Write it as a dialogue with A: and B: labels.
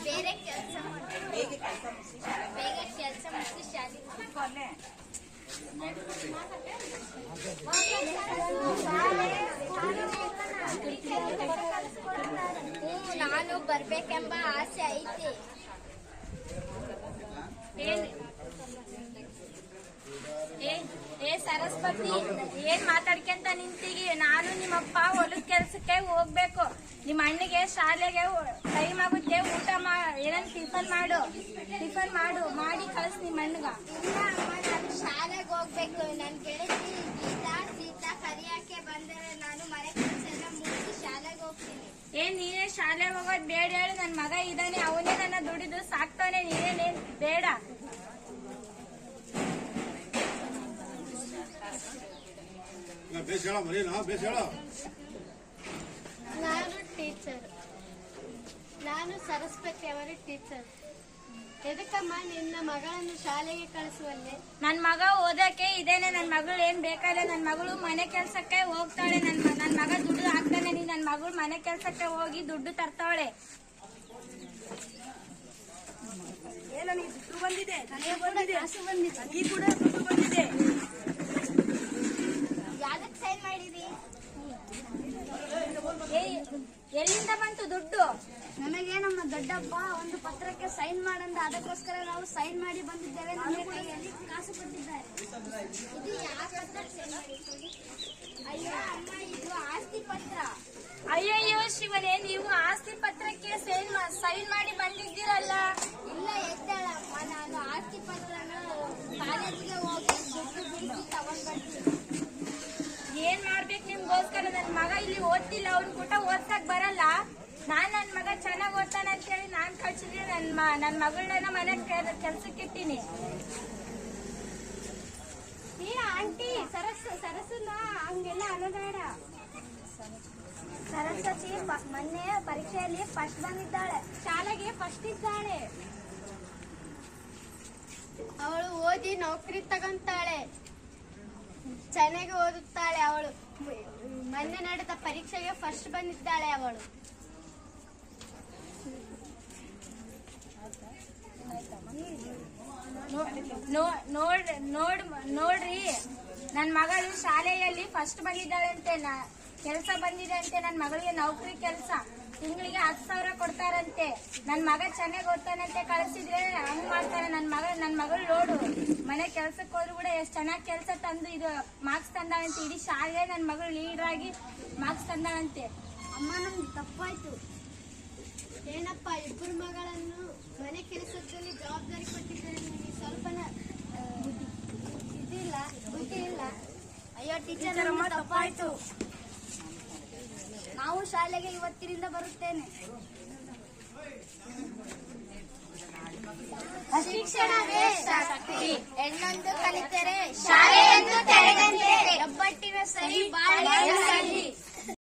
A: ಬೇರೆ ಕೆಲಸ ಬೇಗ ಕೆಲಸ ಮುಗಿಸಿ ಶಾಲೆ ನಾನು ಬರ್ಬೇಕೆಂಬ ಆಸೆ ಐತೆ. ಏ ಸರಸ್ವತಿ, ಏನ್ ಮಾತಾಡ್ಕೊಂತ ನಿಂತೀಗಿ? ನಾನು ನಿಮ್ಮಪ್ಪ ಹೊಲದ ಕೆಲ್ಸಕ್ಕೆ ಹೋಗ್ಬೇಕು. ನಿಮ್ಮ ಅಣ್ಣಗೆ ಶಾಲೆಗೆ ಟೈಮ್ ಆಗುತ್ತೆ. ಊಟ ಏನನ್ ಟಿಫನ್ ಮಾಡು ಮಾಡಿ ಕಳ್ಸ ನಿಮ್ಮ ಅಣ್ಣಗ. ಇಲ್ಲ ಅಮ್ಮ, ನಾನು ಶಾಲೆಗೆ ಹೋಗ್ಬೇಕು. ನನ್ ಗೆಳತಿ ಗೀತಾ ಕರಿಯಾಕೆ ಬಂದರೆ ನಾನು ಮನೆ ಕೆಲಸ ಎಲ್ಲ ಮುಗಿಸಿ ಶಾಲೆಗೆ ಹೋಗ್ತೀನಿ. ನೀನೇ ಶಾಲೆ ಹೋಗೋದ್ ಬೇಡ ಹೇಳು. ನನ್ ಮಗ ಇದ್ದಾನೆ, ಅವನೇ ನನ್ನ ದುಡಿದು ಸಾಕ್ತಾನೆ. ನೀನೇನೇನ್ ಬೇಡ. ನಾನು ಸರಸ್ವತಿ ಅವರ ಟೀಚರ್. ಎದಕ್ಕಮ್ಮ ನಿನ್ನ ಮಗಳನ್ನು ಶಾಲೆಗೆ ಕಳಿಸುವಲ್ಲೇ? ನನ್ ಮಗ ಓದಕ್ಕೆ ಇದೇನೆ. ನನ್ ಮಗಳು ಏನ್ ಬೇಕಾದ್ರೆ ನನ್ ಮಗಳು ಮನೆ ಕೆಲ್ಸಕ್ಕೆ ಹೋಗ್ತಾಳೆ. ನನ್ ಮಗ ದುಡ್ಡು ಹಾಕ್ತಾನೆ. ನನ್ ಮಗಳು ಮನೆ ಕೆಲ್ಸಕ್ಕೆ ಹೋಗಿ ದುಡ್ಡು ತರ್ತಾವಳೆ. ದುಡ್ಡು ಬಂದಿದೆ, ದುಡ್ಡು ಬಂದಿದೆ. ಯಾವ್ದಕ್ ಸೈನ್ ಮಾಡಿದಿ? ಎಲ್ಲಿಂದ ಬಂತು ದುಡ್ಡು? ನಮಗೆ ನಮ್ಮ ದೊಡ್ಡಪ್ಪ ಒಂದು ಪತ್ರಕ್ಕೆ ಸೈನ್ ಮಾಡಂದ, ಅದಕ್ಕೋಸ್ಕರ ನಾವು ಸೈನ್ ಮಾಡಿ ಬಂದಿದ್ದೇವೆ. ನಮ್ಮ ಕೈಯಲ್ಲಿ ಕಾಸು ಕೊಟ್ಟಿದ್ದಾರೆ. ಇದು ಯಾವ ಪತ್ರ ಸೈನ್ ಮಾಡಿಕೊಳ್ಳಿ? ಅಯ್ಯೋ ಅಮ್ಮ, ಇದು ಆಸ್ತಿ ಪತ್ರ. ಅಯ್ಯಯ್ಯೋ ಶಿವನೇ, ನೀವು ಆಸ್ತಿ ಪತ್ರಕ್ಕೆ ಸೈನ್ ಮಾಡಿ ಬಂದಿದ್ದೀರಲ್ಲ? ಇಲ್ಲ ಎದ್ದಾಳಮ್ಮ, ನಾನು ಆಸ್ತಿ ಪತ್ರನ ಕಾಲೇಜಿಗೆ ಹೋಗಿ ದುಡ್ಡು ಬಿಡಿಸಿ ತಗೊಂಡ್ ಬರ್ತೀನಿ. ಏನ್ ಮಾಡ್ಬೇಕು ನಿಮ್ಗೋಸ್ಕರ? ನನ್ ಮಗ ಇಲ್ಲಿ ಓದ್ತಿಲ್ಲ, ಅವ್ನ್ ಕೂಟ ಓದ್ಸಕ್ ಬರಲ್ಲ. ನನ್ ಮಗ ಚೆನ್ನಾಗ್ ಓದ್ತಾನೆ ಅಂತ ಹೇಳಿ ನಾನ್ ಕಳ್ಸಿದ್ರೆ ನನ್ ಮಗಳನ್ನ ಮನೆ ಕೆಲ್ಸಕ್ಕಿಟ್ಟಿನಿ. ಏ ಆಂಟಿ, ಸರಸ್ವನ ಹಂಗೆಲ್ಲ ಅನ್ನೋಬೇಡ. ಸರಸ್ವತಿ ಮೊನ್ನೆ ಪರೀಕ್ಷೆಯಲ್ಲಿ ಫಸ್ಟ್ ಬಂದಿದ್ದಾಳೆ. ಶಾಲೆಗೆ ಫಸ್ಟ್ ಇದ್ದಾಳೆ. ಅವಳು ಓದಿ ನೌಕರಿ ತಗೊಂತಾಳೆ, ಚೆನ್ನಾಗಿ ಓದುತ್ತಾಳೆ. ಅವಳು ಮೊನ್ನೆ ನಡೆದ ಪರೀಕ್ಷೆಗೆ ಫಸ್ಟ್ ಬಂದಿದ್ದಾಳೆ. ಅವಳು ನೋಡ್ರಿ, ನನ್ ಮಗಳು ಶಾಲೆಯಲ್ಲಿ ಫಸ್ಟ್ ಬಂದಿದ್ದಾಳಂತೆ. ಕೆಲಸ ಬಂದಿದೆ ಅಂತೆ. ನನ್ ಮಗಳಿಗೆ ನೌಕರಿ ಕೆಲಸ ತಿಂಗಳಿಗೆ 10,000 ಕೊಡ್ತಾರಂತೆ. ನನ್ ಮಗ ಚೆನ್ನಾಗಿ ಓದ್ತಾನಂತೆ. ಕಳಿಸಿದ್ರೆ ಹಂಗ್ ಮಾಡ್ತಾನೆ ನನ್ ಮಗಳು. ನೋಡು, ಮನೆ ಕೆಲ್ಸಕ್ಕೆ ಹೋದ್ರು ಕೂಡ ಎಷ್ಟ್ ಚೆನ್ನಾಗಿ ಕೆಲಸ ತಂದು ಇದು ಮಾರ್ಕ್ಸ್ ತಂದಾಳಂತೆ. ಇಡೀ ಶಾಲೆ ನನ್ ಮಗಳು ಲೀಡರ್ ಆಗಿ ಮಾರ್ಕ್ಸ್ ತಂದಾಳಂತೆ. ಅಮ್ಮ, ನಮ್ಗೆ ತಪ್ಪಾಯ್ತು. ಏನಪ್ಪ, ಇಬ್ಬರು ಮಗಳನ್ನು ಮನೆ ಕೆಲಸದಲ್ಲಿ ಜವಾಬ್ದಾರಿ ಕೊಟ್ಟಿದ್ದಾರೆ. ನಿಮಗೆ ಸ್ವಲ್ಪ ಬುದ್ಧಿ ಇಲ್ಲ. ಅಯ್ಯೋ ಟೀಚರ್, ಅಮ್ಮ ತಪ್ಪಾಯ್ತು. ನಾವು ಶಾಲೆಗೆ ಇವತ್ತಿನಿಂದ ಬರುತ್ತೇನೆ. ಶಿಕ್ಷಣವೇ ಶಕ್ತಿ. ಹೆಣ್ಣೊಂದು ಕಲಿತರೆ ಶಾಲೆಯನ್ನು ತೆರೆದಂತೆ. ಒಬ್ಬಟ್ಟಿನ ಸರಿ ಬಾ